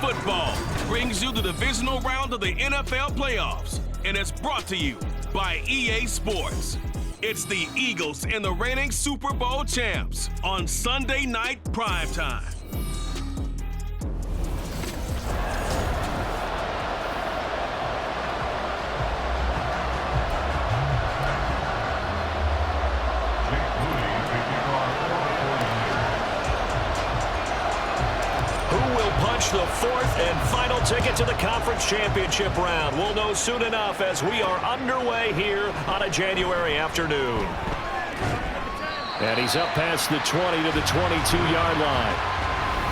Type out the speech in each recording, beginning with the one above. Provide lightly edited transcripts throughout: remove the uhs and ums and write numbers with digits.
Football brings you the divisional round of the NFL playoffs, and it's brought to you by EA Sports. It's the Eagles and the reigning Super Bowl champs on Sunday night primetime. The fourth and final ticket to the conference championship round. We'll know soon enough as we are underway here on a January afternoon. And he's up past the 20 to the 22-yard line.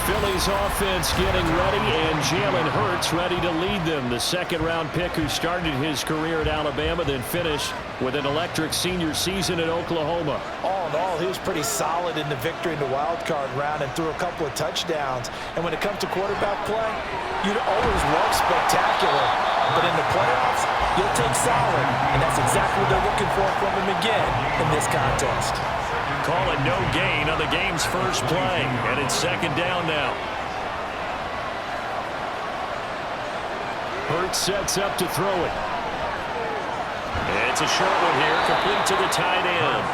Philly's offense getting ready, and Jalen Hurts ready to lead them. The second-round pick who started his career at Alabama, then finished with an electric senior season at Oklahoma. All in all, he was pretty solid in the victory in the wild card round and threw a couple of touchdowns. And when it comes to quarterback play, you'd always love spectacular. But in the playoffs, you'll take solid. And that's exactly what they're looking for from him again in this contest. Call it no gain on the game's first play. And it's second down now. Hurts sets up to throw it. It's a short one here, complete to the tight end.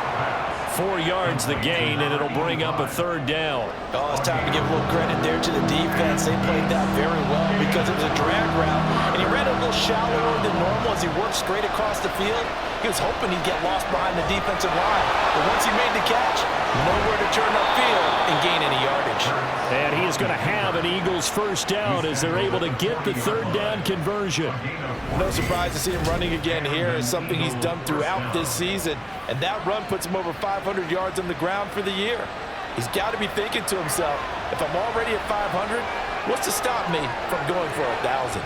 4 yards the gain, and it'll bring up a third down. Oh, it's time to give a little credit there to the defense. They played that very well because it was a drag route, and he ran a little shallower than normal as he worked straight across the field. He was hoping he'd get lost behind the defensive line, but once he made the catch, nowhere to turn upfield and gain any yardage. And he is going to have an Eagles first down as they're able to get the third down conversion. No surprise to see him running again here. It's something he's done throughout this season, and that run puts him over 500 yards on the ground for the year. He's got to be thinking to himself, if I'm already at 500, what's to stop me from going for 1,000?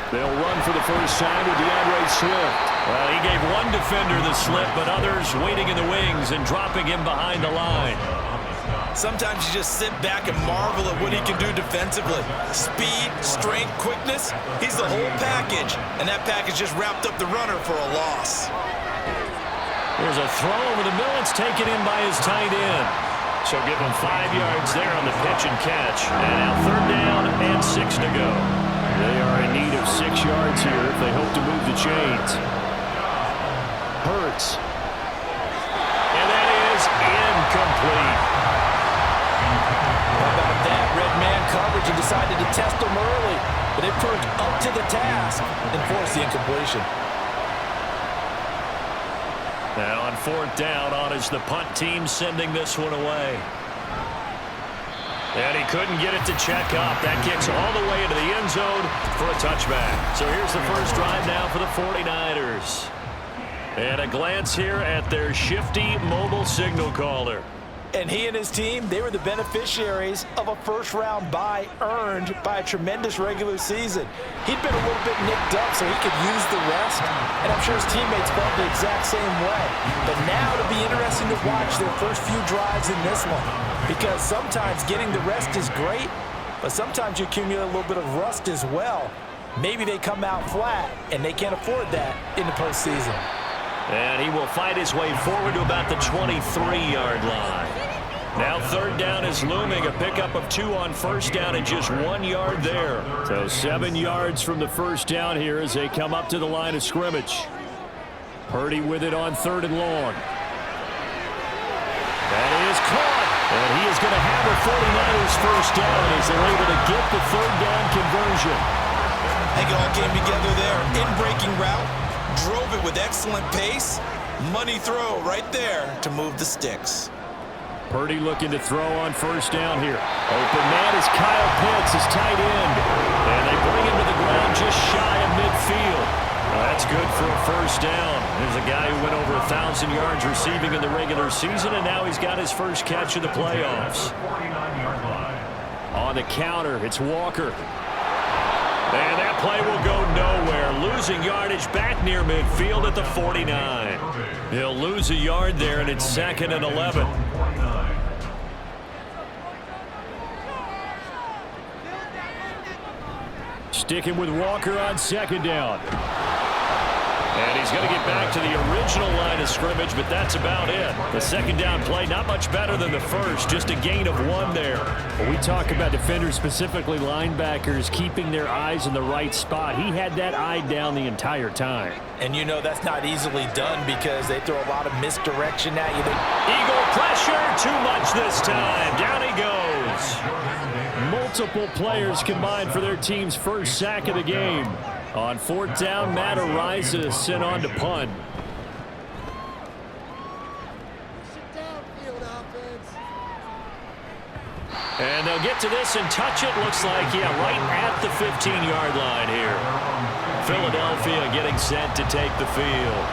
They'll run for the first time with DeAndre Swift. Well, he gave one defender the slip, but others waiting in the wings and dropping him behind the line. Sometimes you just sit back and marvel at what he can do defensively. Speed, strength, quickness, he's the whole package. And that package just wrapped up the runner for a loss. There's a throw over the middle. It's taken in by his tight end. So give him 5 yards there on the pitch and catch. And now third down and 6 to go. They are in need of 6 yards here if they hope to move the chains. Hurts. And that is incomplete. How about that? Red man coverage and decided to test him early, but it proved up to the task and forced the incompletion. Now on fourth down, on is the punt team sending this one away. And he couldn't get it to check up. That kicks all the way into the end zone for a touchback. So here's the first drive now for the 49ers. And a glance here at their shifty mobile signal caller. And he and his team, they were the beneficiaries of a first-round bye earned by a tremendous regular season. He'd been a little bit nicked up so he could use the rest, and I'm sure his teammates felt the exact same way. But now it'll be interesting to watch their first few drives in this one, because sometimes getting the rest is great, but sometimes you accumulate a little bit of rust as well. Maybe they come out flat, and they can't afford that in the postseason. And he will fight his way forward to about the 23-yard line. Now third down is looming. A pickup of 2 on first down and just 1 yard there. So 7 yards from the first down here as they come up to the line of scrimmage. Purdy with it on third and long. That is caught. And he is going to have a 49ers first down as they're able to get the third down conversion. I think it all came together there. In-breaking route. Drove it with excellent pace. Money throw right there to move the sticks. Purdy looking to throw on first down here. Open man is Kyle Pitts, his tight end. And they bring him to the ground just shy of midfield. Well, that's good for a first down. There's a guy who went over 1,000 yards receiving in the regular season, and now he's got his first catch of the playoffs. On the counter, it's Walker. And that play will go nowhere. Losing yardage back near midfield at the 49. He'll lose a yard there, and it's second and 11. Sticking with Walker on second down. And he's going to get back to the original line of scrimmage, but that's about it. The second down play, not much better than the first, just a gain of 1 there. When we talk about defenders, specifically linebackers, keeping their eyes in the right spot, he had that eye down the entire time. And you know that's not easily done because they throw a lot of misdirection at you. Eagle pressure, too much this time. Down he goes. Multiple players combined for their team's first sack of the game. On 4th down, Matt arises, sent on to punt. And they'll get to this and touch it. Looks like, yeah, right at the 15-yard line here. Philadelphia getting set to take the field.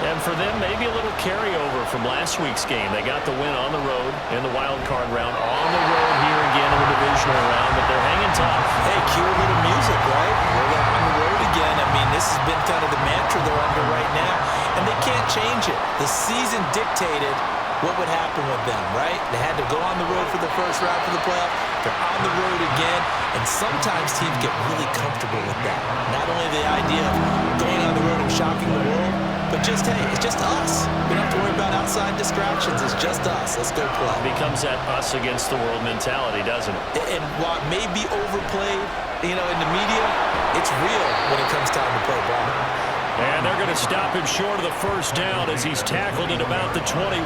And for them, maybe a little carryover from last week's game. They got the win on the road in the wild card round, on the road here again in the divisional round, but they're hanging tough. Hey, cue a little music, right? We're on the road again. I mean, this has been kind of the mantra they're under right now, and they can't change it. The season dictated what would happen with them, right? They had to go on the road for the first round for the playoff. They're on the road again, and sometimes teams get really comfortable with that. Not only the idea of going on the road and shocking the world, but just, hey, it's just us. We don't have to worry about outside distractions. It's just us. Let's go play. It becomes that us against the world mentality, doesn't it? And while it may be overplayed, in the media, it's real when it comes time to play ball. And they're going to stop him short of the first down as he's tackled at about the 21.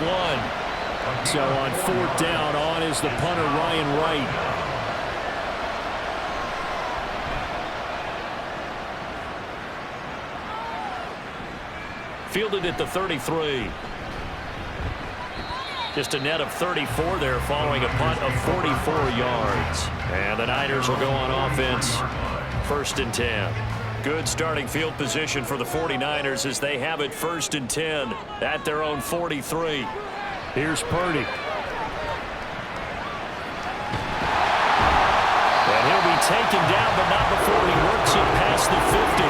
So on 4th down, on is the punter, Ryan Wright. Fielded at the 33. Just a net of 34 there following a punt of 44 yards. And the Niners will go on offense. 1st and 10. Good starting field position for the 49ers as they have it 1st and 10 at their own 43. Here's Purdy. And he'll be taken down, but not before he works it past the 50.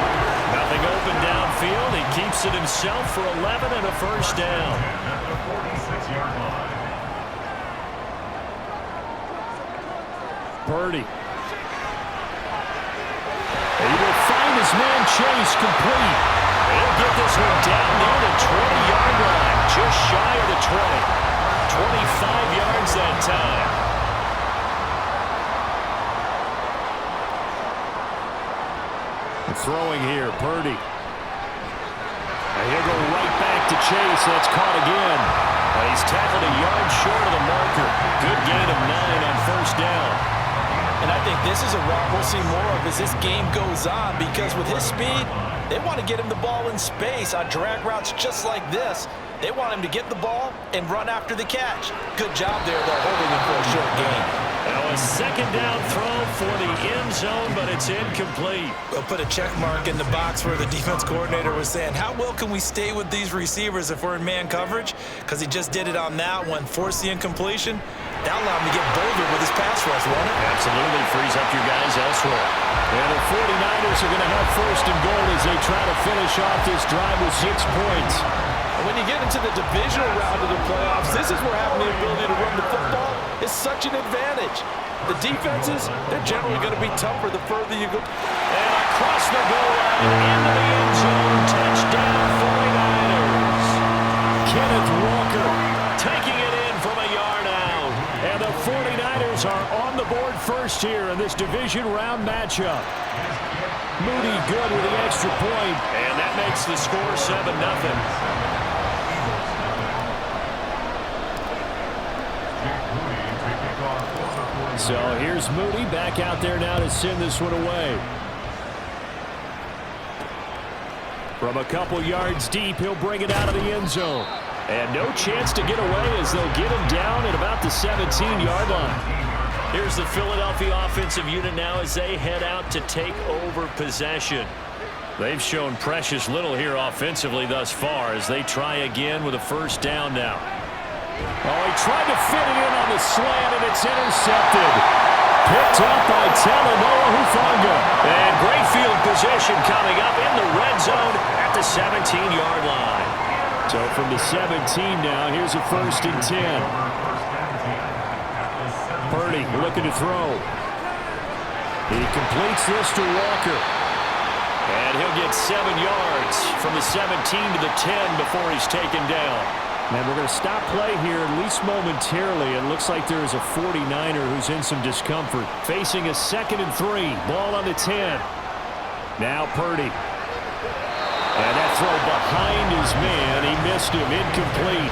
Nothing open downfield. He keeps it himself for 11 and a first down. Purdy. He will find his man Chase complete. He'll get this one down near the 20-yard line, just shy of the 20. 25 yards that time. Throwing here, Purdy. And he'll go right back to Chase. That's caught again. And he's tackled a yard short of the marker. Good gain of 9 on 1st down. And I think this is a route we'll see more of as this game goes on, because with his speed, they want to get him the ball in space on drag routes just like this. They want him to get the ball and run after the catch. Good job there, though, holding him for a short gain. Now a 2nd down throw for the end zone, but it's incomplete. We'll put a check mark in the box where the defense coordinator was saying, how well can we stay with these receivers if we're in man coverage? Because he just did it on that one, forced the incompletion. That allowed him to get bolder with his pass rush, won't it? Absolutely, frees up your guys elsewhere. And the 49ers are going to have 1st and goal as they try to finish off this drive with 6 points. When you get into the divisional round of the playoffs, this is where having the ability to run the football is such an advantage. The defenses, they're generally going to be tougher the further you go. And across the goal line, into the end zone, touchdown 49ers. Kenneth Walker taking it in from a yard out. And the 49ers are on the board first here in this division round matchup. Moody good with the extra point, and that makes the score 7-0. So here's Moody back out there now to send this one away. From a couple yards deep, he'll bring it out of the end zone. And no chance to get away as they'll get him down at about the 17-yard line. Here's the Philadelphia offensive unit now as they head out to take over possession. They've shown precious little here offensively thus far as they try again with a 1st down now. Oh, he tried to fit it in on the slant, and it's intercepted. Picked up by Talanoa Hufanga. And great field position coming up in the red zone at the 17-yard line. So from the 17 now, here's a 1st and 10. Purdy looking to throw. He completes this to Walker. And he'll get 7 yards from the 17 to the 10 before he's taken down. And we're going to stop play here, at least momentarily. It looks like there is a 49er who's in some discomfort. Facing a 2nd and 3. Ball on the 10. Now Purdy. And that throw behind his man. He missed him. Incomplete.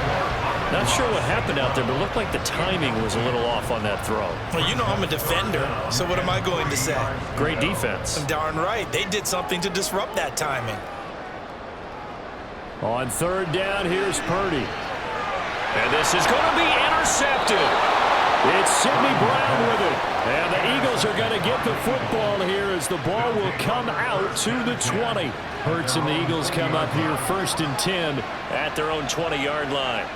Not sure what happened out there, but it looked like the timing was a little off on that throw. Well, you know I'm a defender, so what am I going to say? Great defense. Darn right. They did something to disrupt that timing. On 3rd down, here's Purdy. And this is going to be intercepted. It's Sidney Brown with it. And the Eagles are going to get the football here as the ball will come out to the 20. Hurts and the Eagles come up here 1st and 10 at their own 20-yard line.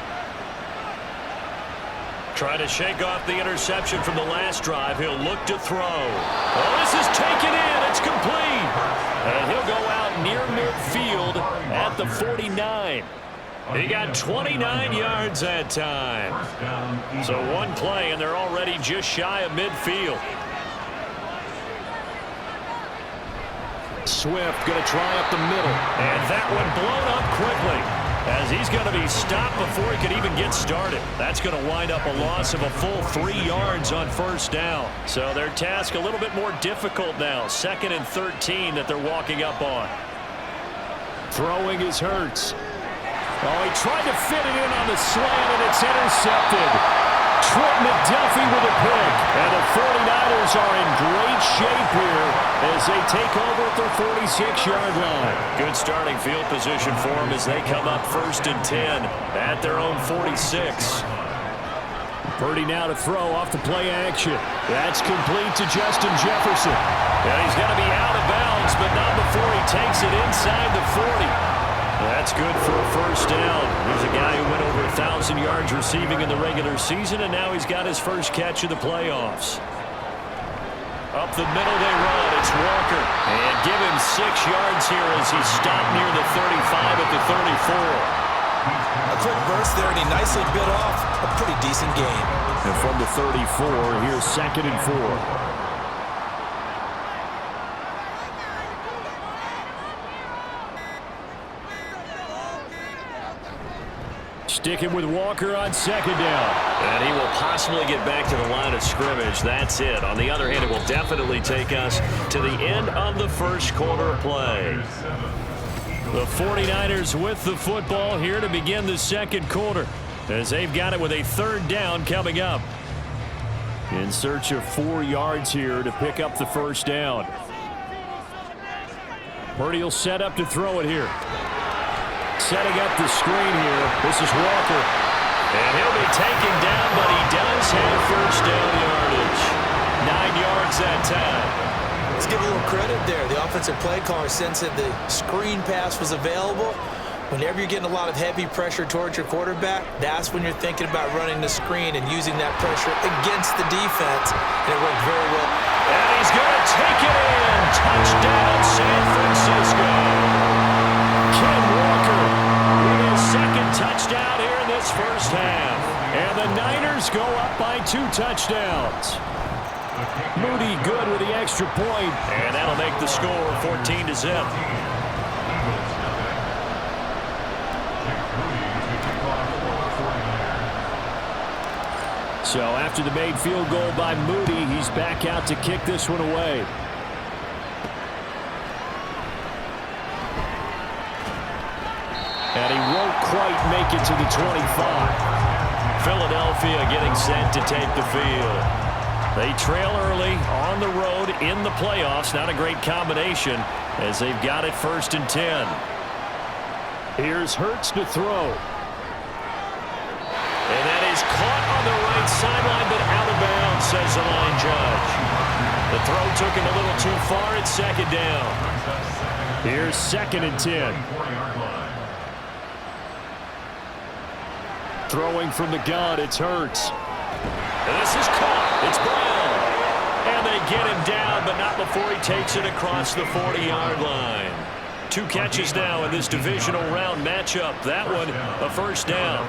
Trying to shake off the interception from the last drive. He'll look to throw. Oh, this is taken in. It's complete. And he'll go out near midfield at the 49. He got 29 yards that time. So one play, and they're already just shy of midfield. Swift going to try up the middle. And that one blown up quickly, as he's going to be stopped before he could even get started. That's going to wind up a loss of a full 3 yards on 1st down. So their task a little bit more difficult now. 2nd and 13 that they're walking up on. Throwing is Hurts. Oh, he tried to fit it in on the slant, and it's intercepted. Trent McDuffie with a pick. And the 49ers are in great shape here as they take over at their 46-yard line. Good starting field position for them as they come up 1st and 10 at their own 46. Purdy now to throw off the play action. That's complete to Justin Jefferson. And he's going to be out of bounds, but not before he takes it inside the 40. That's good for a 1st down. He's a guy who went over 1,000 yards receiving in the regular season, and now he's got his first catch of the playoffs. Up the middle they run. It's Walker. And give him 6 yards here as he's stopped near the 35 at the 34. A quick burst there, and he nicely bit off a pretty decent gain. And from the 34, here's 2nd and 4. Sticking with Walker on 2nd down. And he will possibly get back to the line of scrimmage. That's it. On the other hand, it will definitely take us to the end of the 1st quarter play. The 49ers with the football here to begin the 2nd quarter, as they've got it with a 3rd down coming up. In search of 4 yards here to pick up the 1st down. Purdy will set up to throw it here. Setting up the screen here. This is Walker. And he'll be taken down, but he does have 1st down yardage. 9 yards that time. Let's give a little credit there. The offensive play caller sensed that the screen pass was available. Whenever you're getting a lot of heavy pressure towards your quarterback, that's when you're thinking about running the screen and using that pressure against the defense. And it worked very well. And he's going to take it in. Touchdown, San Francisco. Ken Walker with his 2nd touchdown here in this 1st half. And the Niners go up by 2 touchdowns. Moody good with the extra point. And that'll make the score 14-0. So after the made field goal by Moody, he's back out to kick this one away. And he won't quite make it to the 25. Philadelphia getting set to take the field. They trail early on the road in the playoffs. Not a great combination as they've got it 1st and 10. Here's Hurts to throw. And that is caught on the right sideline, but out of bounds, says the line judge. The throw took him a little too far at 2nd down. Here's 2nd and 10. Throwing from the gun, it's Hurts. And this is caught. It's Brown. And they get him down, but not before he takes it across the 40-yard line. 2 catches now in this divisional round matchup. That one, a 1st down.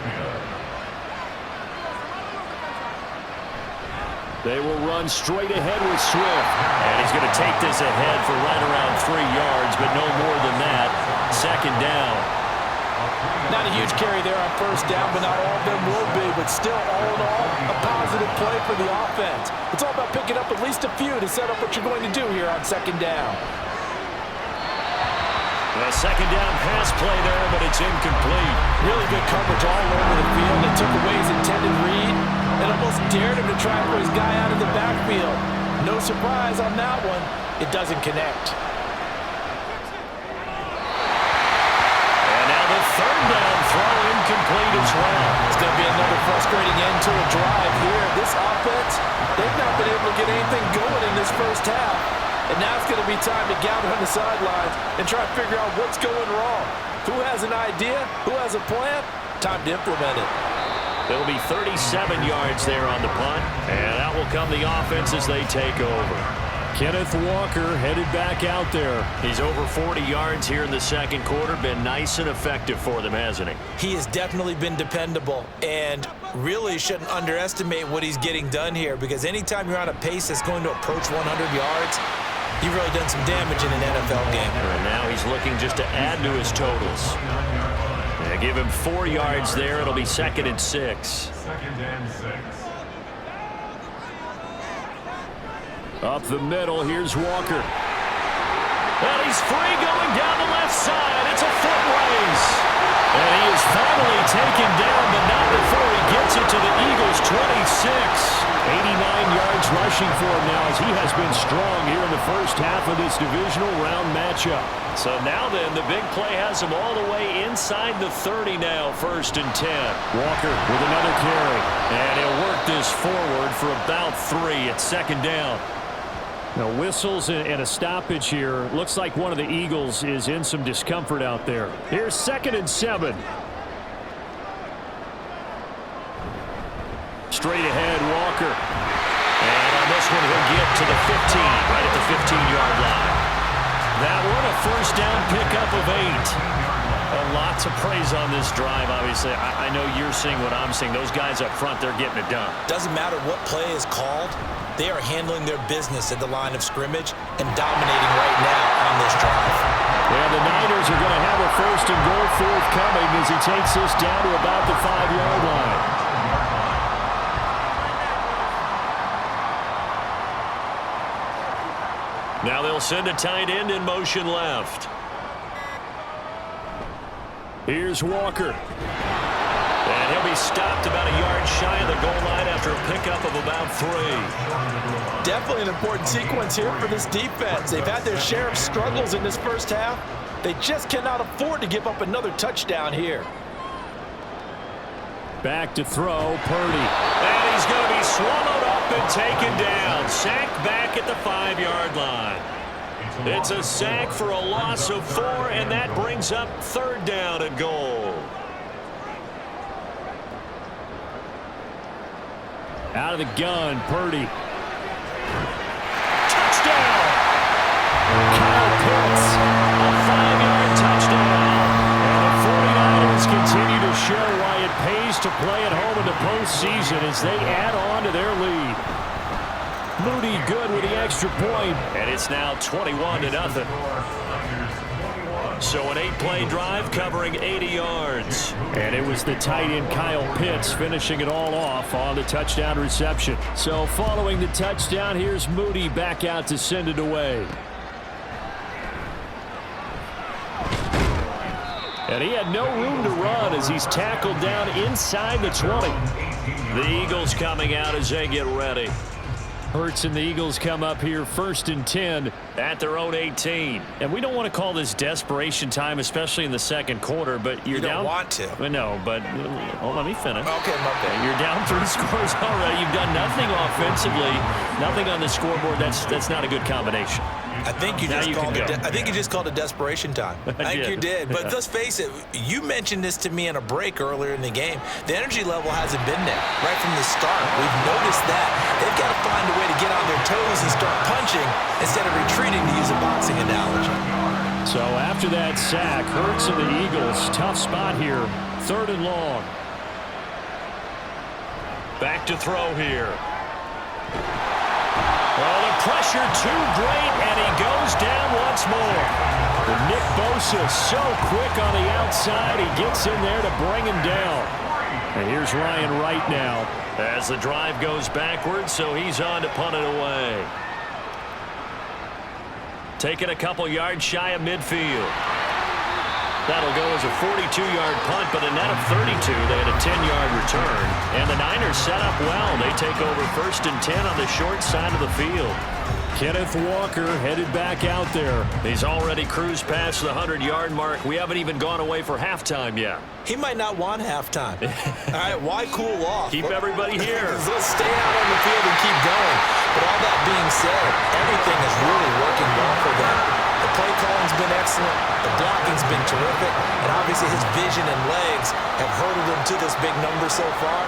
They will run straight ahead with Swift. And he's going to take this ahead for right around 3 yards, but no Not a huge carry there on first down, but not all of them will be. But still, all in all, a positive play for the offense. It's all about picking up at least a few to set up what you're going to do here on second down. A second down pass play there, but it's incomplete. Really good coverage all over the field. It took away his intended read and almost dared him to try for his guy out of the backfield. No surprise on that one. It doesn't connect. Third down throw incomplete as well. It's going to be another frustrating end to a drive here. This offense, they've not been able to get anything going in this first half. And now it's going to be time to gather on the sidelines and try to figure out what's going wrong. Who has an idea? Who has a plan? Time to implement it. There'll be 37 yards there on the punt. And out will come the offense as they take over. Kenneth Walker headed back out there. He's over 40 yards here in the second quarter. Been nice and effective for them, hasn't he? He has definitely been dependable, and really shouldn't underestimate what he's getting done here, because anytime you're on a pace that's going to approach 100 yards, you've really done some damage in an NFL game. And now he's looking just to add to his totals. Yeah, give him 4 yards there. It'll be 2nd and 6. Second and 6. Up the middle, here's Walker. And he's free going down the left side. It's a foot race. And he is finally taken down, but not before he gets it to the Eagles' 26. 89 yards rushing for him now, as he has been strong here in the first half of this divisional round matchup. So now then, the big play has him all the way inside the 30 now, 1st and 10. Walker with another carry. And he'll work this forward for about 3 at 2nd down. Now, whistles and a stoppage here. Looks like one of the Eagles is in some discomfort out there. Here's 2nd and 7. Straight ahead, Walker. And on this one, he'll get to the 15, right at the 15-yard line. That one, a first down pickup of 8. Lots of praise on this drive, obviously. I know you're seeing what I'm seeing. Those guys up front, they're getting it done. Doesn't matter what play is called. They are handling their business at the line of scrimmage and dominating right now on this drive. Yeah, the Niners are going to have a 1st and goal forthcoming as he takes this down to about the 5-yard line. Now they'll send a tight end in motion left. Here's Walker. And he'll be stopped about a yard shy of the goal line after a pickup of about 3. Definitely an important sequence here for this defense. They've had their share of struggles in this first half. They just cannot afford to give up another touchdown here. Back to throw, Purdy. And he's going to be swallowed up and taken down. Sacked back at the 5-yard line. It's a sack for a loss of 4, and that brings up 3rd down and goal. Out of the gun, Purdy. Touchdown! Kyle Pitts, a 5-yard touchdown. And the 49ers continue to show why it pays to play at home in the postseason as they add on to their lead. Moody good with the extra point, and it's now 21-0. So an 8-play drive covering 80 yards. And it was the tight end Kyle Pitts finishing it all off on the touchdown reception. So following the touchdown, here's Moody back out to send it away. And he had no room to run as he's tackled down inside the 20. The Eagles coming out as they get ready. Hurts and the Eagles come up here 1st and 10 at their own 18. And we don't want to call this desperation time, especially in the second quarter, but you're down. You don't want to. No, but let me finish. Okay, my bad. You're down 3 scores already. You've done nothing offensively, nothing on the scoreboard. That's not a good combination. I think you just called it desperation time. I think you did. But let's face it, you mentioned this to me in a break earlier in the game. The energy level hasn't been there right from the start. We've noticed that. They've got to find a way to get on their toes and start punching instead of retreating, to use a boxing analogy. So after that sack, Hurts and the Eagles, tough spot here. 3rd and long. Back to throw here. Well, the pressure too great, and he goes down once more. The Nick Bosa so quick on the outside. He gets in there to bring him down. And here's Ryan Wright now as the drive goes backwards, so he's on to punt it away. Taking a couple yards shy of midfield. That'll go as a 42-yard punt, but a net of 32. They had a 10-yard return. And the Niners set up well. They take over 1st and 10 on the short side of the field. Kenneth Walker headed back out there. He's already cruised past the 100-yard mark. We haven't even gone away for halftime yet. He might not want halftime. All right, why cool off? Keep everybody here. Let's stay out on the field and keep going. But all that being said, everything is really working well for them. The play calling's been excellent. The blocking's been terrific. And obviously his vision and legs have hurdled him to this big number so far.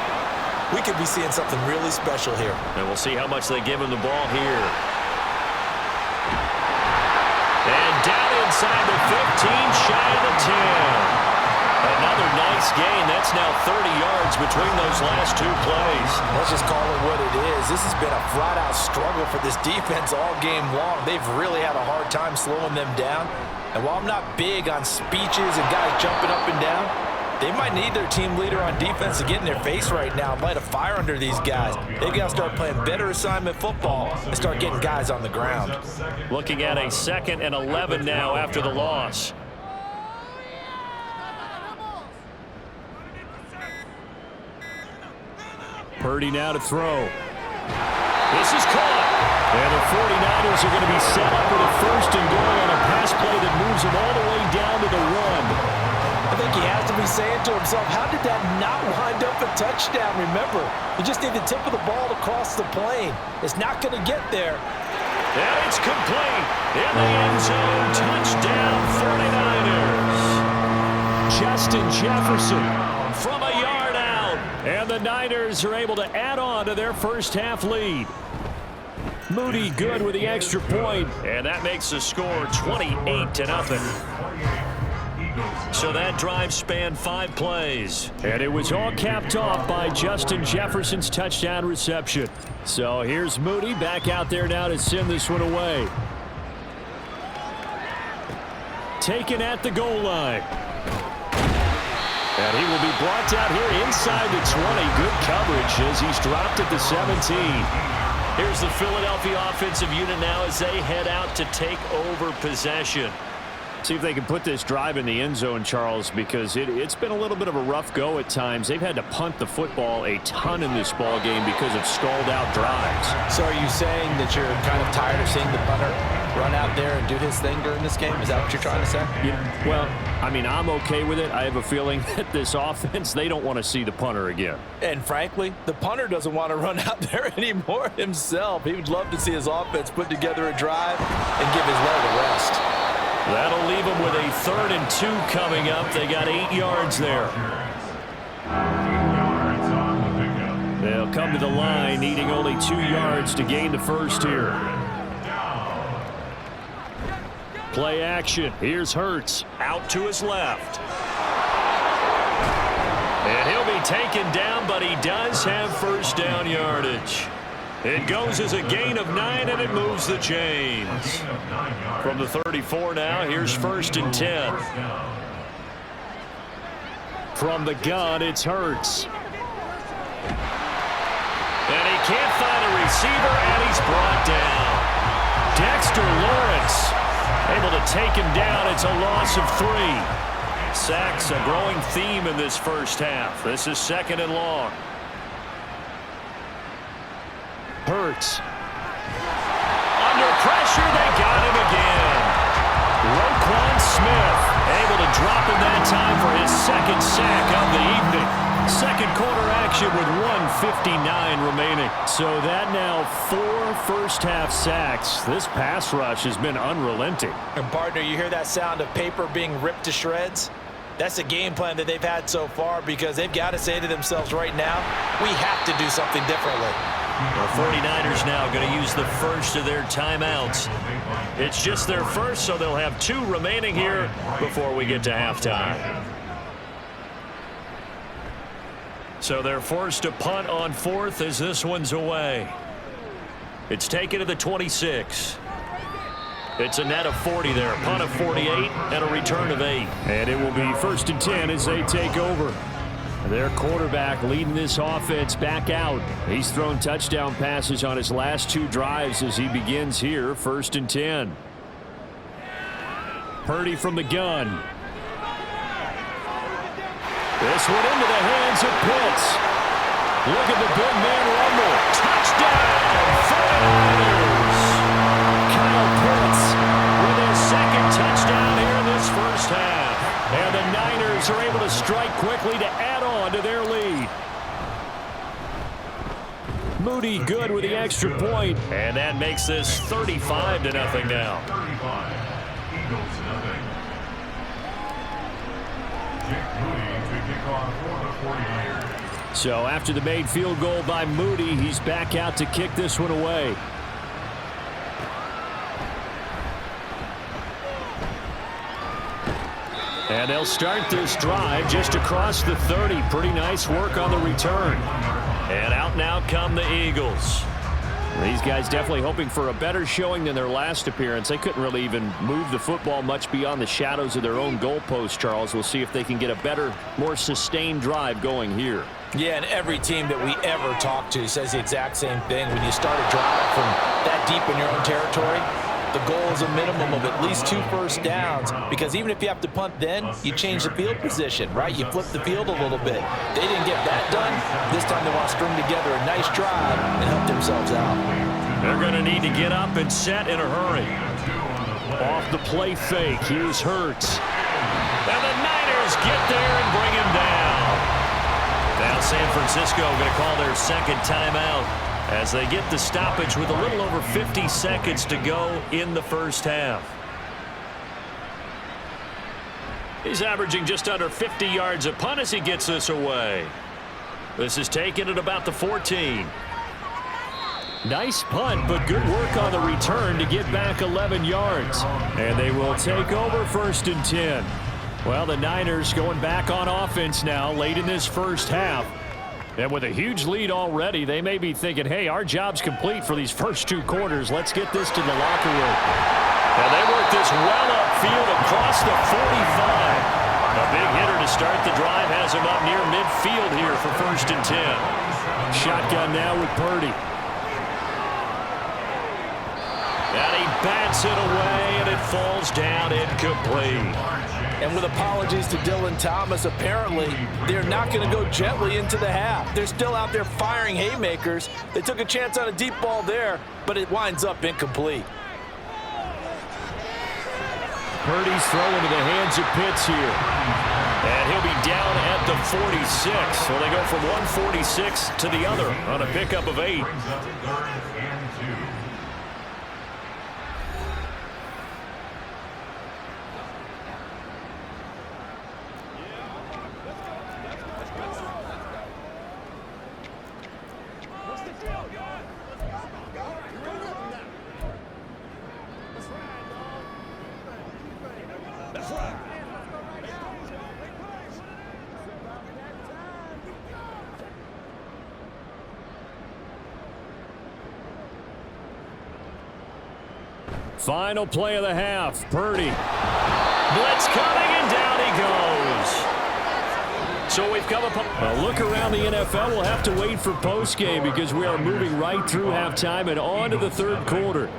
We could be seeing something really special here. And we'll see how much they give him the ball here. And down inside the 15, shy of the 10. Another nice gain. That's now 30 yards between those last two plays. Let's just call it what it is. This has been a flat-out struggle for this defense all game long. They've really had a hard time slowing them down. And while I'm not big on speeches and guys jumping up and down, they might need their team leader on defense to get in their face right now and light a fire under these guys. They've got to start playing better assignment football and start getting guys on the ground. Looking at a 2nd and 11 now after the loss. Purdy now to throw. This is caught. And the 49ers are going to be set up with a 1st and goal on a pass play that moves them all the way down to the 1. I think he has to be saying to himself, how did that not wind up a touchdown? Remember, you just need the tip of the ball to cross the plane. It's not going to get there. And it's complete. In the end zone, touchdown 49ers. Justin Jefferson from a yard out. And the Niners are able to add on to their first half lead. Moody good with the extra point. And that makes the score 28-0. So that drive spanned 5 plays. And it was all capped off by Justin Jefferson's touchdown reception. So here's Moody back out there now to send this one away. Taken at the goal line. And he will be brought down here inside the 20. Good coverage as he's dropped at the 17. Here's the Philadelphia offensive unit now as they head out to take over possession. See if they can put this drive in the end zone, Charles, because it's been a little bit of a rough go at times. They've had to punt the football a ton in this ball game because of stalled-out drives. So are you saying that you're kind of tired of seeing the punter run out there and do his thing during this game? Is that what you're trying to say? Yeah, well, I mean, I'm okay with it. I have a feeling that this offense, they don't want to see the punter again. And frankly, the punter doesn't want to run out there anymore himself. He would love to see his offense put together a drive and give his leg a rest. That'll leave them with a 3rd and 2 coming up. They got 8 yards there. They'll come to the line, needing only 2 yards to gain the first here. Play action. Here's Hurts out to his left. And he'll be taken down, but he does have first down yardage. It goes as a gain of 9, and it moves the chains. From the 34 now, here's 1st and 10. From the gun, it's Hurts. And he can't find a receiver, and he's brought down. Dexter Lawrence able to take him down. It's a loss of 3. Sacks, a growing theme in this first half. This is 2nd and long. Hurts. Under pressure, they got him again. Roquan Smith able to drop him that time for his 2nd sack of the evening. 2nd quarter action with 1:59 remaining. So that now 4 first-half sacks. This pass rush has been unrelenting. And partner, you hear that sound of paper being ripped to shreds? That's a game plan that they've had so far because they've got to say to themselves right now, we have to do something differently. The 49ers now going to use the first of their timeouts. It's just their first, so they'll have 2 remaining here before we get to halftime. So they're forced to punt on 4th as this one's away. It's taken to the 26. It's a net of 40 there, punt of 48, and a return of 8. And it will be 1st and 10 as they take over. Their quarterback leading this offense back out. He's thrown touchdown passes on his last 2 drives as he begins here, 1st and 10. Purdy from the gun. This one into the hands of Pitts. Look at the big man rumble. Touchdown, 49ers. Kyle Pitts with his 2nd touchdown here in this first half. And the Niners are able to strike quickly to add on to their lead. Moody good with the extra point, and that makes this 35-0 now. 35. Eagles nothing. Jake Moody to kick off for the 49ers. So after the made field goal by Moody, he's back out to kick this one away. And they'll start this drive just across the 30. Pretty nice work on the return. And out now come the Eagles. These guys definitely hoping for a better showing than their last appearance. They couldn't really even move the football much beyond the shadows of their own goalpost, Charles. We'll see if they can get a better, more sustained drive going here. Yeah, and every team that we ever talk to says the exact same thing. When you start a drive from that deep in your own territory, the goal is a minimum of at least 2 first downs, because even if you have to punt then, you change the field position, right? You flip the field a little bit. They didn't get that done. This time they want to string together a nice drive and help themselves out. They're going to need to get up and set in a hurry. Off the play fake, here's Hurts. And the Niners get there and bring him down. Now San Francisco going to call their 2nd timeout as they get the stoppage with a little over 50 seconds to go in the first half. He's averaging just under 50 yards a punt as he gets this away. This is taken at about the 14. Nice punt, but good work on the return to get back 11 yards. And they will take over 1st and 10. Well, the Niners going back on offense now late in this first half. And with a huge lead already, they may be thinking, hey, our job's complete for these first 2 quarters. Let's get this to the locker room. And they work this well upfield across the 45. A big hitter to start the drive has him up near midfield here for 1st and 10. Shotgun now with Purdy. And he bats it away, and it falls down incomplete. And with apologies to Dylan Thomas, apparently they're not going to go gently into the half. They're still out there firing haymakers. They took a chance on a deep ball there, but it winds up incomplete. Purdy's throwing into the hands of Pitts here. And he'll be down at the 46. So they go from 146 to the other on a pickup of 8. Brings up 3rd and 2. Final play of the half. Purdy. Blitz coming, and down he goes. So we've come up a look around the NFL. We'll have to wait for postgame because we are moving right through halftime and on to the 3rd quarter.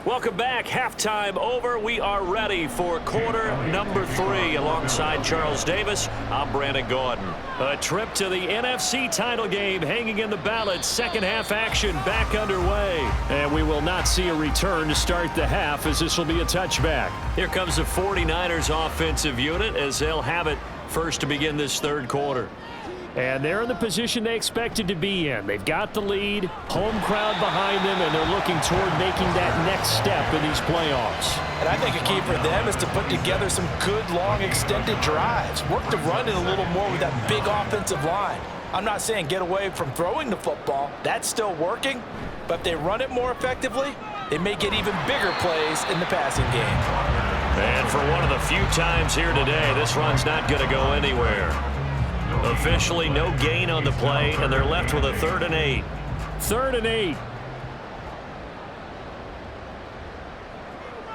Welcome back. Halftime over. We are ready for quarter number 3. Alongside Charles Davis, I'm Brandon Gordon. A trip to the NFC title game hanging in the balance. Second half action back underway. And we will not see a return to start the half as this will be a touchback. Here comes the 49ers offensive unit as they'll have it first to begin this 3rd quarter. And they're in the position they expected to be in. They've got the lead, home crowd behind them, and they're looking toward making that next step in these playoffs. And I think a key for them is to put together some good, long, extended drives. Work the run in a little more with that big offensive line. I'm not saying get away from throwing the football. That's still working. But if they run it more effectively, they may get even bigger plays in the passing game. And for one of the few times here today, this run's not going to go anywhere. Officially no gain on the play, and they're left with a 3rd and 8. 3rd and 8.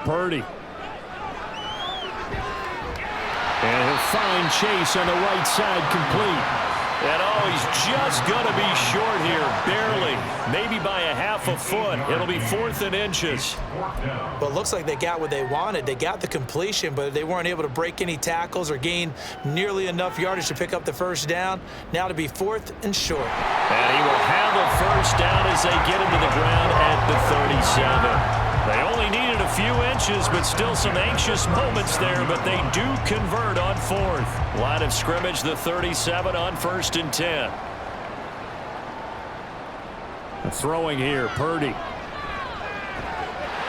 Purdy. And he'll find Chase on the right side, complete. And he's just going to be short here, barely. Maybe by a half a foot. It'll be 4th and inches. Well, it looks like they got what they wanted. They got the completion, but they weren't able to break any tackles or gain nearly enough yardage to pick up the first down. Now to be 4th and short. And he will have a first down as they get into the ground at the 37. They only needed a few inches, but still some anxious moments there, but they do convert on 4th. Line of scrimmage, the 37 on 1st and 10. Throwing here, Purdy.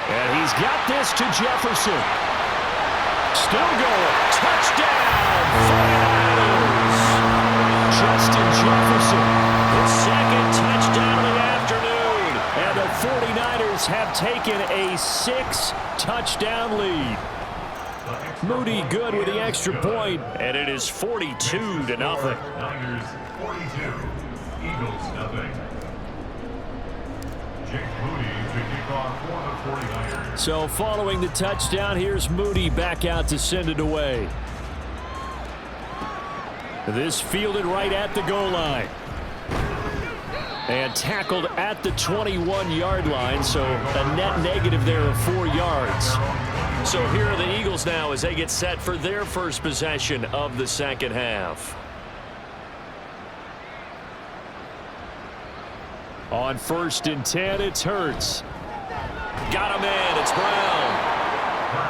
And he's got this to Jefferson. Still going. Touchdown, 49ers. Justin Jefferson, the 2nd touchdown of the afternoon. And the 49ers have taken a 6-touchdown lead. Moody good with the extra point, and it is 42-0. Niners 42, Eagles nothing. Jake Moody to kick off for the 49ers. So following the touchdown, here's Moody back out to send it away. This fielded right at the goal line. And tackled at the 21-yard line, so a net negative there of 4 yards. So here are the Eagles now as they get set for their first possession of the second half. On 1st and 10, it's Hurts. Got him in, it's Brown.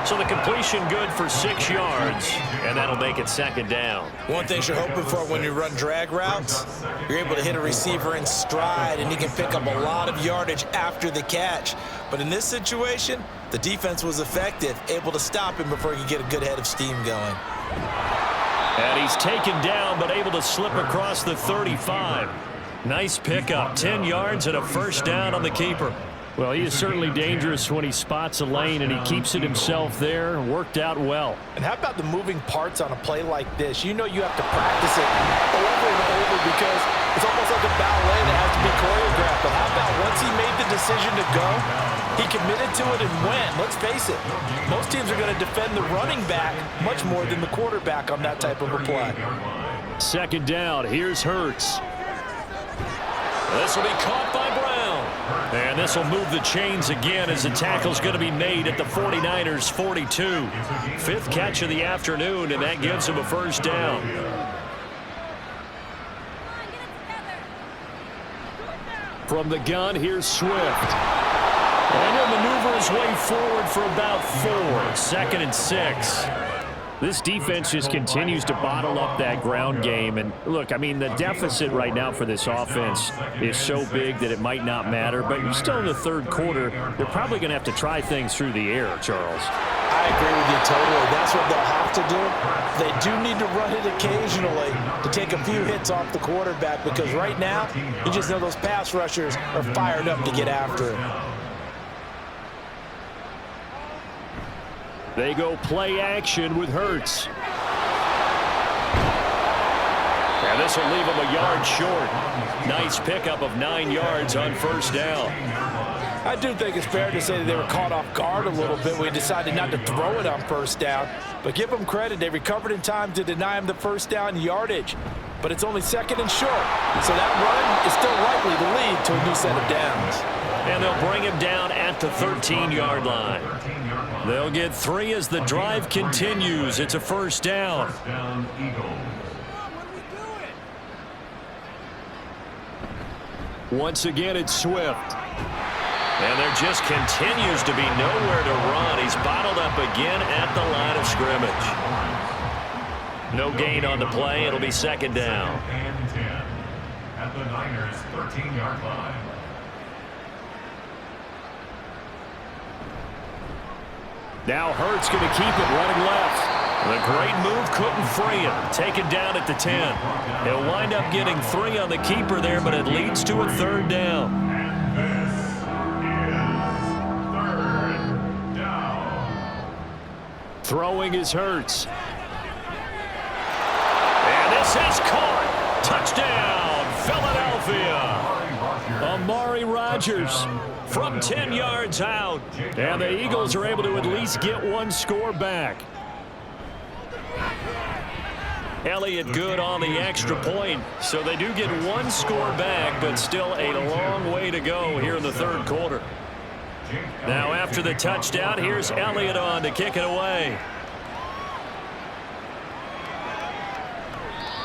So the completion good for 6 yards, and that'll make it 2nd down. One thing you're hoping for when you run drag routes, you're able to hit a receiver in stride, and he can pick up a lot of yardage after the catch. But in this situation, the defense was effective, able to stop him before he could get a good head of steam going. And he's taken down, but able to slip across the 35. Nice pickup, 10 yards and a first down on the keeper. Well, he is certainly dangerous when he spots a lane, and he keeps it himself there. Worked out well. And how about the moving parts on a play like this? You know you have to practice it over and over because it's almost like a ballet that has to be choreographed. But how about once he made the decision to go, he committed to it and went. Let's face it, most teams are going to defend the running back much more than the quarterback on that type of a play. 2nd down, here's Hurts. This will be caught by Brown. And this will move the chains again as the tackle's going to be made at the 49ers 42. 5th catch of the afternoon, and that gives him a first down. From the gun, here's Swift. And he'll maneuver his way forward for about 4. 2nd and 6. This defense just continues to bottle up that ground game. And look, I mean, the deficit right now for this offense is so big that it might not matter. But you're still in the 3rd quarter. They're probably going to have to try things through the air, Charles. I agree with you totally. That's what they'll have to do. They do need to run it occasionally to take a few hits off the quarterback, because right now, you just know those pass rushers are fired up to get after him. They go play action with Hurts. And this will leave him a yard short. Nice pickup of 9 yards on first down. I do think it's fair to say that they were caught off guard a little bit. We decided not to throw it on first down. But give them credit. They recovered in time to deny him the first down yardage. But it's only 2nd and short. So that run is still likely to lead to a new set of downs. And they'll bring him down at the 13-yard line. They'll get 3 as the drive continues. It's a first down. Once again, it's Swift. And there just continues to be nowhere to run. He's bottled up again at the line of scrimmage. No gain on the play. It'll be 2nd down. at the Niners' 13-yard line. Now Hurts going to keep it running left. The great move couldn't free him. Taken down at the 10. He'll wind up getting 3 on the keeper there, but it leads to a 3rd down. And this is 3rd down. Throwing is Hurts. And this is caught. Touchdown, Philadelphia. Amari Rodgers from 10 yards out. And the Eagles are able to at least get 1 score back. Elliott good on the extra point, so they do get 1 score back, but still a long way to go here in the 3rd quarter. Now after the touchdown, here's Elliott on to kick it away.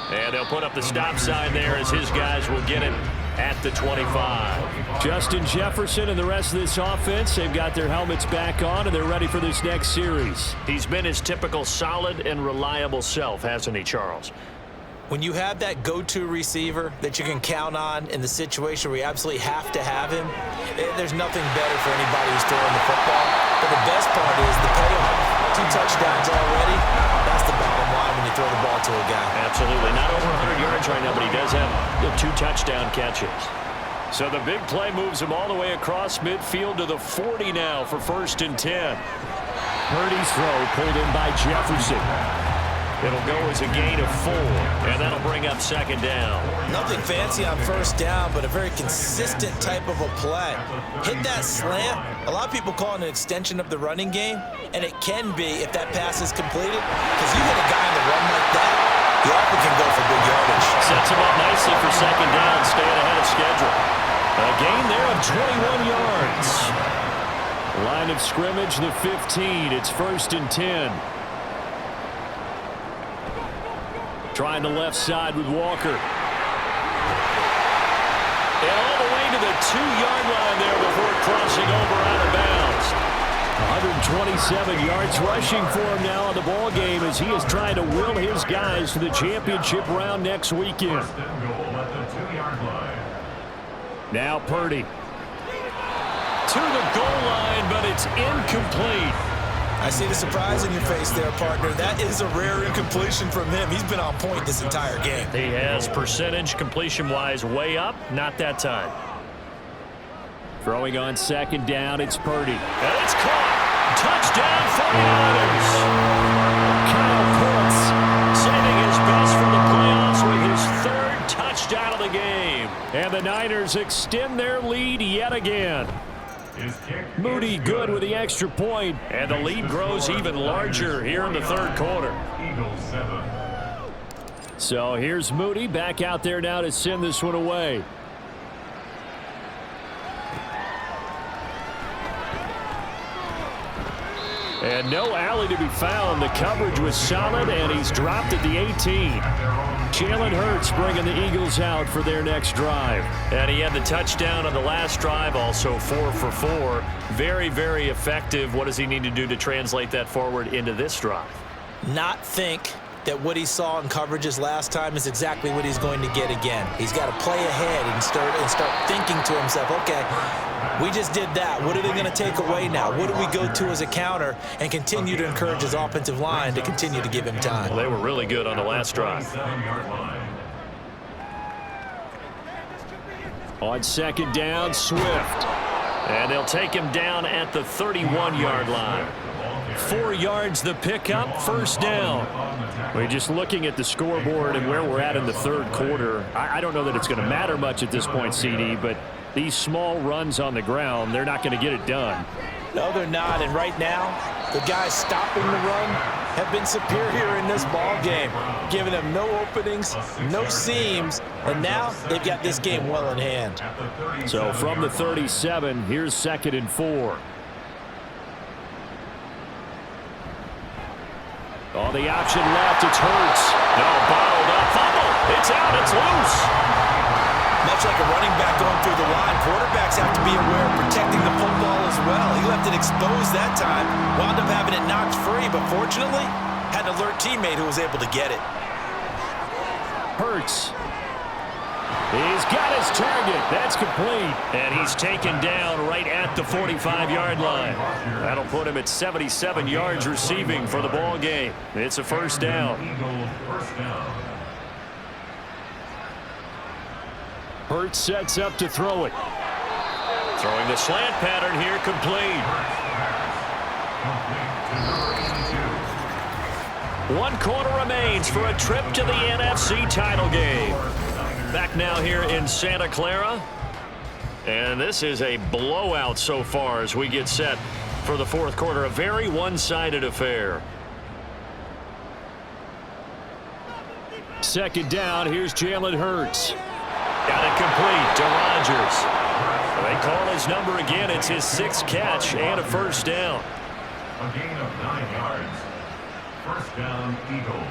And they'll put up the stop sign there as his guys will get it at the 25. Justin Jefferson and the rest of this offense, they've got their helmets back on and they're ready for this next series. He's been his typical solid and reliable self, hasn't he, Charles? When you have that go-to receiver that you can count on in the situation where you absolutely have to have him, there's nothing better for anybody who's throwing the football. But the best part is the payoff. 2 touchdowns already. That's the bottom line when you throw the ball to a guy. Absolutely. Not over 100 yards right now, but he does have the 2 touchdown catches. So the big play moves him all the way across midfield to the 40 now for 1st and 10. Purdy's throw pulled in by Jefferson. It'll go as a gain of 4, and that'll bring up 2nd down. Nothing fancy on 1st down, but a very consistent type of a play. Hit that slant. A lot of people call it an extension of the running game, and it can be if that pass is completed, because you hit a guy on the run like that, he often can go for big yardage. Sets him up nicely for 2nd down, staying ahead of schedule. A gain there of 21 yards. Line of scrimmage, the 15. It's 1st and 10. Trying the left side with Walker. And all the way to the 2-yard line there before crossing over out of bounds. 127 yards rushing for him now in the ball game as he is trying to will his guys to the championship round next weekend. Now Purdy. To the goal line, but it's incomplete. I see the surprise in your face there, partner. That is a rare incompletion from him. He's been on point this entire game. He has percentage completion-wise way up. Not that time. Throwing on 2nd down, it's Purdy. And it's caught. Touchdown, 49ers. Kyle Pitts saving his best for the playoffs with his 3rd touchdown of the game. And the Niners extend their lead yet again. Moody good with the extra point, and the lead grows even larger here in the 3rd quarter. So here's Moody back out there now to send this one away. And no alley to be found. The coverage was solid, and he's dropped at the 18. Jalen Hurts bringing the Eagles out for their next drive. And he had the touchdown on the last drive, also 4 for 4. Very, very effective. What does he need to do to translate that forward into this drive? Not think that what he saw in coverages last time is exactly what he's going to get again. He's got to play ahead and start thinking to himself, okay, we just did that. What are they going to take away now? What do we go to as a counter? And continue to encourage his offensive line to continue to give him time. Well, they were really good on the last drive. On 2nd down, Swift. And they'll take him down at the 31-yard line. 4 yards the pickup, 1st down. We're just looking at the scoreboard and where we're at in the 3rd quarter. I don't know that it's going to matter much at this point, CD, but these small runs on the ground, they're not going to get it done. No, they're not. And right now, the guys stopping the run have been superior in this ball game, giving them no openings, no seams, and now they've got this game well in hand. So from the 37, here's 2nd and 4. On the option left, it's Hurts. No, bottled up, fumble. It's out, it's loose. Much like a running back going through the line, quarterbacks have to be aware of protecting the football as well. He left it exposed that time, wound up having it knocked free, but fortunately, had an alert teammate who was able to get it. Hurts. He's got his target. That's complete. And he's taken down right at the 45-yard line. That'll put him at 77 yards receiving for the ball game. It's a first down. Hurts sets up to throw it. Throwing the slant pattern here, complete. 1 quarter remains for a trip to the NFC title game. Back now here in Santa Clara. And this is a blowout so far as we get set for the fourth quarter. A very one-sided affair. Second down, here's Jalen Hurts. Got it complete to Rodgers. They call his number again. It's his 6th catch and a first down. A gain of 9 yards. First down, Eagles.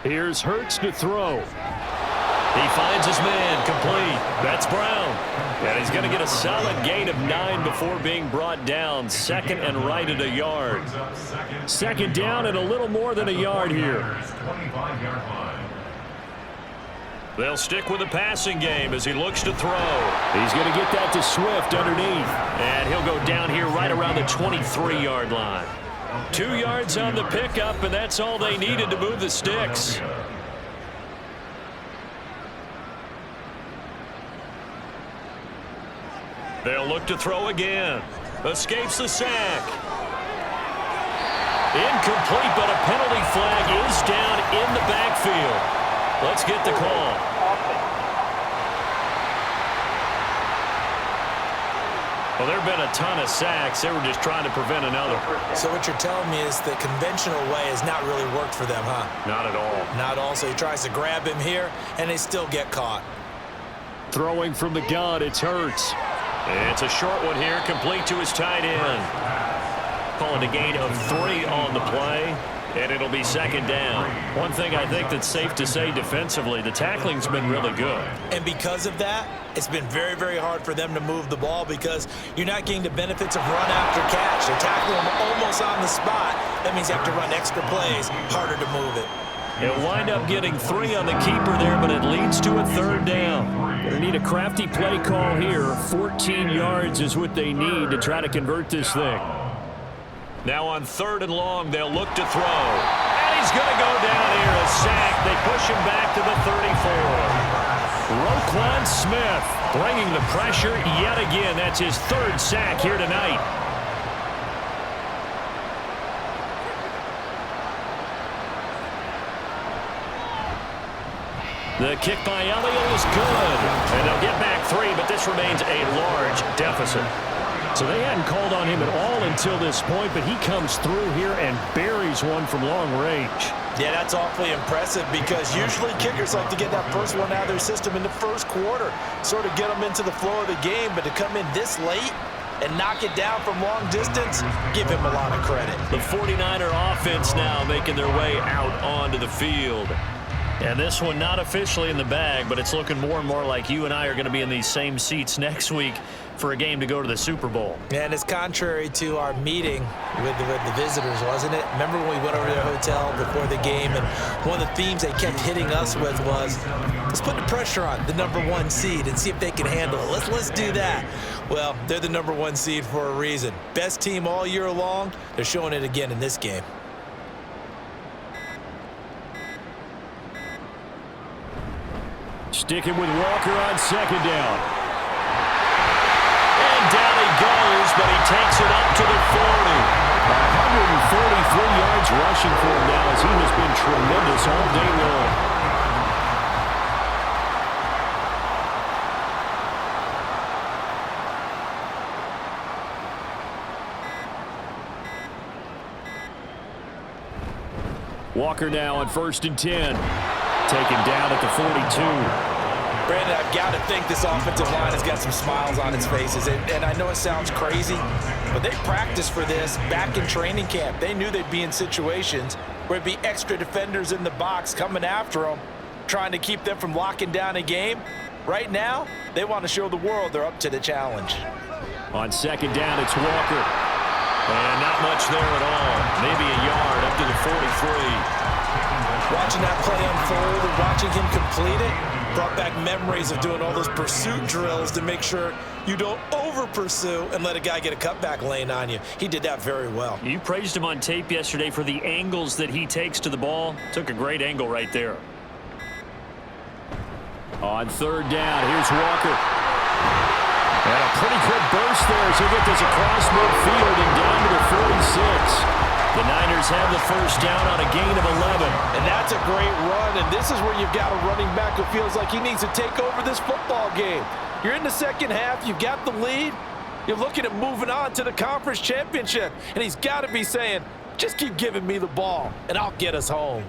Here's Hurts to throw. He finds his man, complete. That's Brown. And he's going to get a solid gain of 9 before being brought down. Second and right at a yard. Second down and a little more than a yard here. 25-yard line. They'll stick with the passing game as he looks to throw. He's going to get that to Swift underneath. And he'll go down here right around the 23-yard line. 2 yards on the pickup, and that's all they needed to move the sticks. They'll look to throw again. Escapes the sack. Incomplete, but a penalty flag is down in the backfield. Let's get the call. Well, there have been a ton of sacks. They were just trying to prevent another. So what you're telling me is the conventional way has not really worked for them, huh? Not at all. Not all. So he tries to grab him here, and they still get caught. Throwing from the gun, it's Hurts. It's a short one here, complete to his tight end. Calling a gain of 3 on the play, and it'll be second down. One thing I think that's safe to say defensively, the tackling's been really good. And because of that, it's been very, very hard for them to move the ball because you're not getting the benefits of run after catch. They're tackling them almost on the spot. That means you have to run extra plays, harder to move it. They'll wind up getting 3 on the keeper there, but it leads to a third down. They need a crafty play call here. 14 yards is what they need to try to convert this thing. Now on 3rd and long, they'll look to throw. And he's going to go down here, a sack. They push him back to the 34. Roquan Smith bringing the pressure yet again. That's his 3rd sack here tonight. The kick by Elliott is good. And they'll get back 3, but this remains a large deficit. So they hadn't called on him at all until this point, but he comes through here and buries one from long range. Yeah, that's awfully impressive because usually kickers like to get that first one out of their system in the first quarter, sort of get them into the flow of the game, but to come in this late and knock it down from long distance, give him a lot of credit. The 49er offense now making their way out onto the field. And this one not officially in the bag, but it's looking more and more like you and I are going to be in these same seats next week for a game to go to the Super Bowl. And it's contrary to our meeting with the visitors, wasn't it? Remember when we went over to their hotel before the game, and one of the themes they kept hitting us with was, let's put the pressure on the #1 seed and see if they can handle it. Let's do that. Well, they're the #1 seed for a reason. Best team all year long. They're showing it again in this game. Sticking with Walker on second down. And down he goes, but he takes it up to the 40. 143 yards rushing for him now as he has been tremendous all day long. Walker now on 1st and 10. Taken down at the 42. Brandon, I've got to think this offensive line has got some smiles on its faces. And I know it sounds crazy, but they practiced for this back in training camp. They knew they'd be in situations where it'd be extra defenders in the box coming after them, trying to keep them from locking down a game. Right now, they want to show the world they're up to the challenge. On second down, it's Walker. And not much there at all. Maybe a yard up to the 43. Watching that play unfold and watching him complete it brought back memories of doing all those pursuit drills to make sure you don't over-pursue and let a guy get a cutback lane on you. He did that very well. You praised him on tape yesterday for the angles that he takes to the ball. Took a great angle right there. On third down, here's Walker. And a pretty quick burst there as he gets this across midfield and down to the 46. The Niners have the first down on a gain of 11. And that's a great run, and this is where you've got a running back who feels like he needs to take over this football game. You're in the second half, you've got the lead, you're looking at moving on to the conference championship, and he's got to be saying, just keep giving me the ball, and I'll get us home.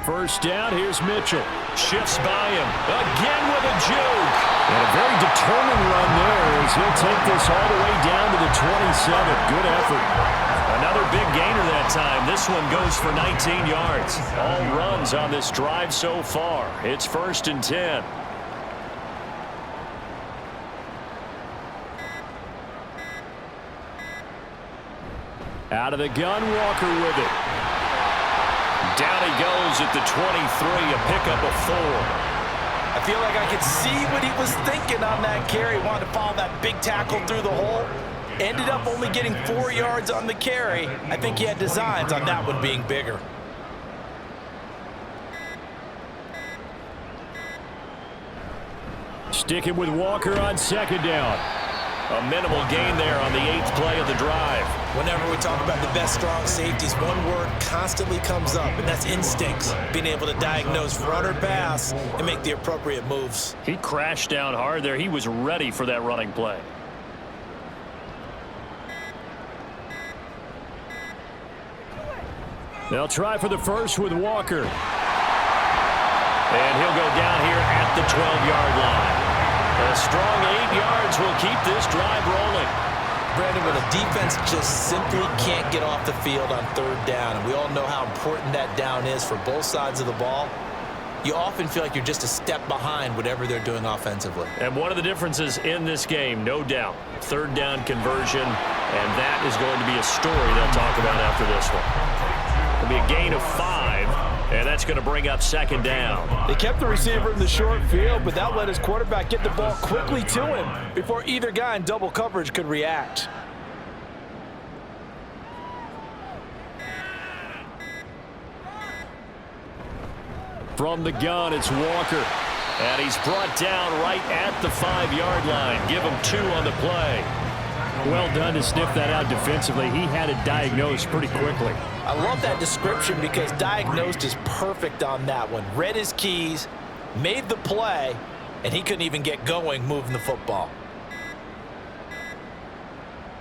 First down, here's Mitchell. Shifts by him. Again with a juke. And a very determined run there as he'll take this all the way down to the 27. Good effort. Another big gainer that time. This one goes for 19 yards. All runs on this drive so far. It's 1st and 10. Out of the gun, Walker with it. Down he goes at the 23, a pickup of 4. I feel like I could see what he was thinking on that carry. Wanted to follow that big tackle through the hole. Ended up only getting 4 yards on the carry. I think he had designs on that one being bigger. Sticking with Walker on second down. A minimal gain there on the 8th play of the drive. Whenever we talk about the best strong safeties, one word constantly comes up, and that's instincts. Being able to diagnose run or pass and make the appropriate moves. He crashed down hard there. He was ready for that running play. They'll try for the first with Walker. And he'll go down here at the 12-yard line. A strong 8 yards will keep this drive rolling. Brandon, when a defense just simply can't get off the field on third down, and we all know how important that down is for both sides of the ball, you often feel like you're just a step behind whatever they're doing offensively. And one of the differences in this game, no doubt, third down conversion, and that is going to be a story they'll talk about after this one. It'll be a gain of 5, and that's going to bring up second down. They kept the receiver in the short field, but that let his quarterback get the ball quickly to him before either guy in double coverage could react. From the gun, it's Walker. And he's brought down right at the 5-yard line. Give him 2 on the play. Well done to sniff that out defensively. He had it diagnosed pretty quickly. I love that description because diagnosed is perfect on that one. Read his keys, made the play, and he couldn't even get going moving the football.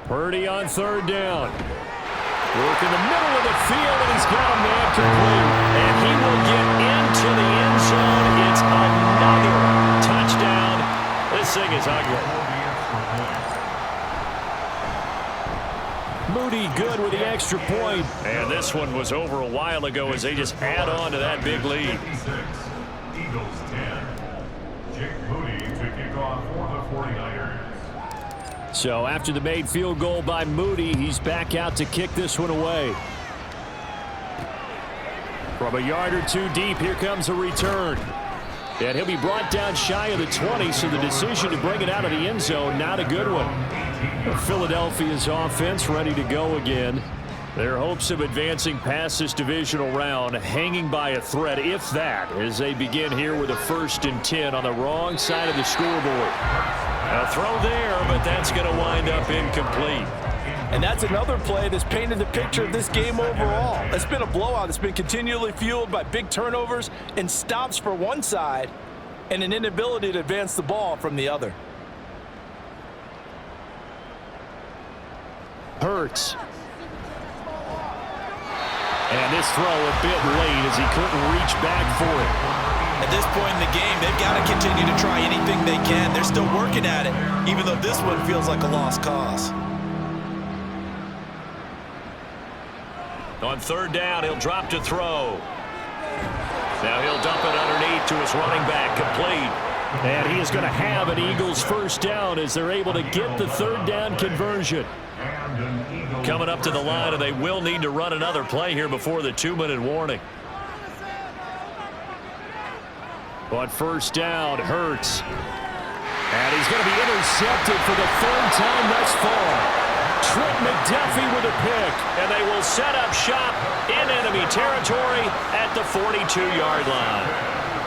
Purdy on third down. Work in the middle of the field, and he's got a man complete. And he will get into the end zone. It's another touchdown. This thing is ugly. Moody good with the extra point. And this one was over a while ago as they just add on to that big lead. Eagles 10. Jake Moody to kick off for the 49ers. So after the made field goal by Moody, he's back out to kick this one away. From a yard or 2 deep, here comes a return. And he'll be brought down shy of the 20, so the decision to bring it out of the end zone, not a good one. Philadelphia's offense ready to go again. Their hopes of advancing past this divisional round hanging by a thread, if that, as they begin here with a 1st and 10 on the wrong side of the scoreboard. A throw there, but that's going to wind up incomplete. And that's another play that's painted the picture of this game overall. It's been a blowout. It's been continually fueled by big turnovers and stops for one side and an inability to advance the ball from the other. Hurts. And this throw a bit late as he couldn't reach back for it. At this point in the game, they've got to continue to try anything they can. They're still working at it, even though this one feels like a lost cause. On third down, he'll drop to throw. Now he'll dump it underneath to his running back, complete. And he is going to have an Eagles first down as they're able to get the third down conversion. Coming up to the line, and they will need to run another play here before the 2-minute warning. On first down, Hurts. And he's going to be intercepted for the third time thus far. Trent McDuffie with a pick, and they will set up shop in enemy territory at the 42-yard line.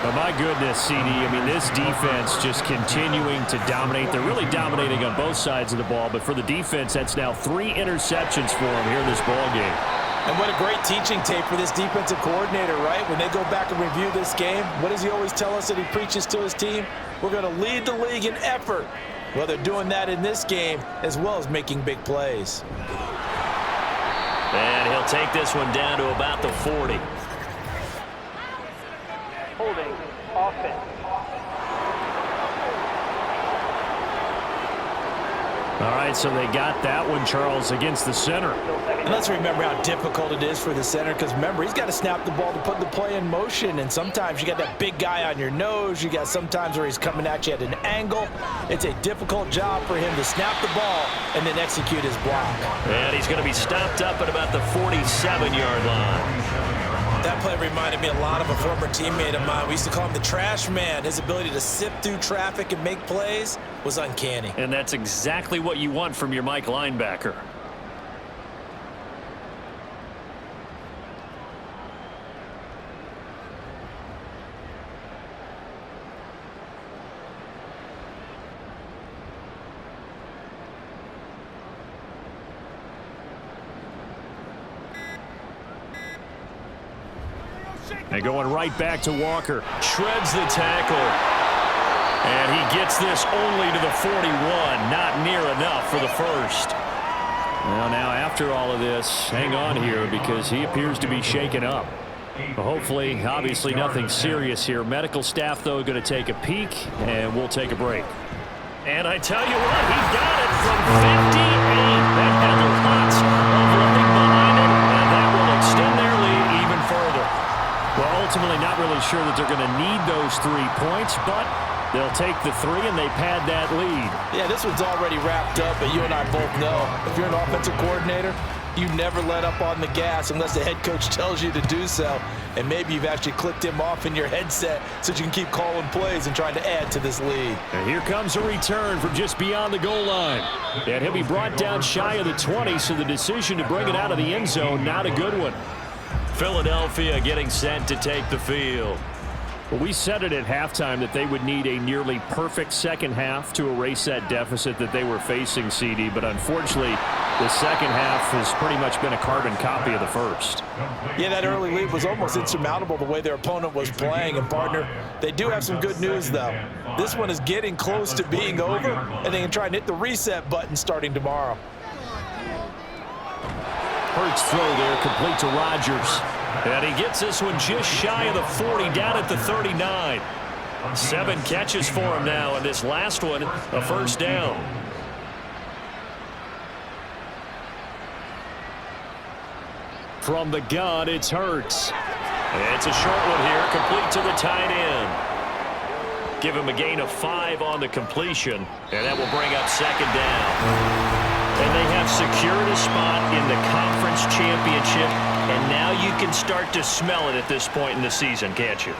Oh, my goodness, CD. I mean, this defense just continuing to dominate. They're really dominating on both sides of the ball, but for the defense, that's now 3 interceptions for them here in this ball game. And what a great teaching tape for this defensive coordinator, right? When they go back and review this game, what does he always tell us that he preaches to his team? We're going to lead the league in effort. Well, they're doing that in this game as well as making big plays. And he'll take this one down to about the 40. Holding offense. All right, so they got that one, Charles, against the center. And let's remember how difficult it is for the center, because remember, he's got to snap the ball to put the play in motion, and sometimes you got that big guy on your nose. You got sometimes where he's coming at you at an angle. It's a difficult job for him to snap the ball and then execute his block. And he's going to be stopped up at about the 47-yard line. That play reminded me a lot of a former teammate of mine. We used to call him the trash man. His ability to sift through traffic and make plays was uncanny. And that's exactly what you want from your Mike linebacker. And going right back to Walker. Shreds the tackle. And he gets this only to the 41. Not near enough for the first. Well, now after all of this, hang on here because he appears to be shaken up. Well, hopefully, obviously nothing serious here. Medical staff, though, going to take a peek, and we'll take a break. And I tell you what, he got it from 58. That had lots of running behind it, and that will extend their lead even further. Well, ultimately not really sure that they're going to need those 3 points, but they'll take the 3 and they pad that lead. Yeah, this one's already wrapped up, but you and I both know if you're an offensive coordinator, you never let up on the gas unless the head coach tells you to do so. And maybe you've actually clicked him off in your headset so that you can keep calling plays and trying to add to this lead. And here comes a return from just beyond the goal line. And he'll be brought down shy of the 20, so the decision to bring it out of the end zone, not a good one. Philadelphia getting set to take the field. Well, we said it at halftime that they would need a nearly perfect second half to erase that deficit that they were facing, CD, but unfortunately the second half has pretty much been a carbon copy of the first. Yeah, that early lead was almost insurmountable the way their opponent was playing. And, partner, they do have some good news, though. This one is getting close to being over, and they can try and hit the reset button starting tomorrow. Hurts throw there, complete to Rodgers. And he gets this one just shy of the 40, down at the 39. 7 catches for him now, and this last one, a first down. From the gun, it's Hurts. It's a short one here, complete to the tight end. Give him a gain of 5 on the completion, and that will bring up second down. And they have secured a spot in the conference championship, and now you can start to smell it at this point in the season, can't you?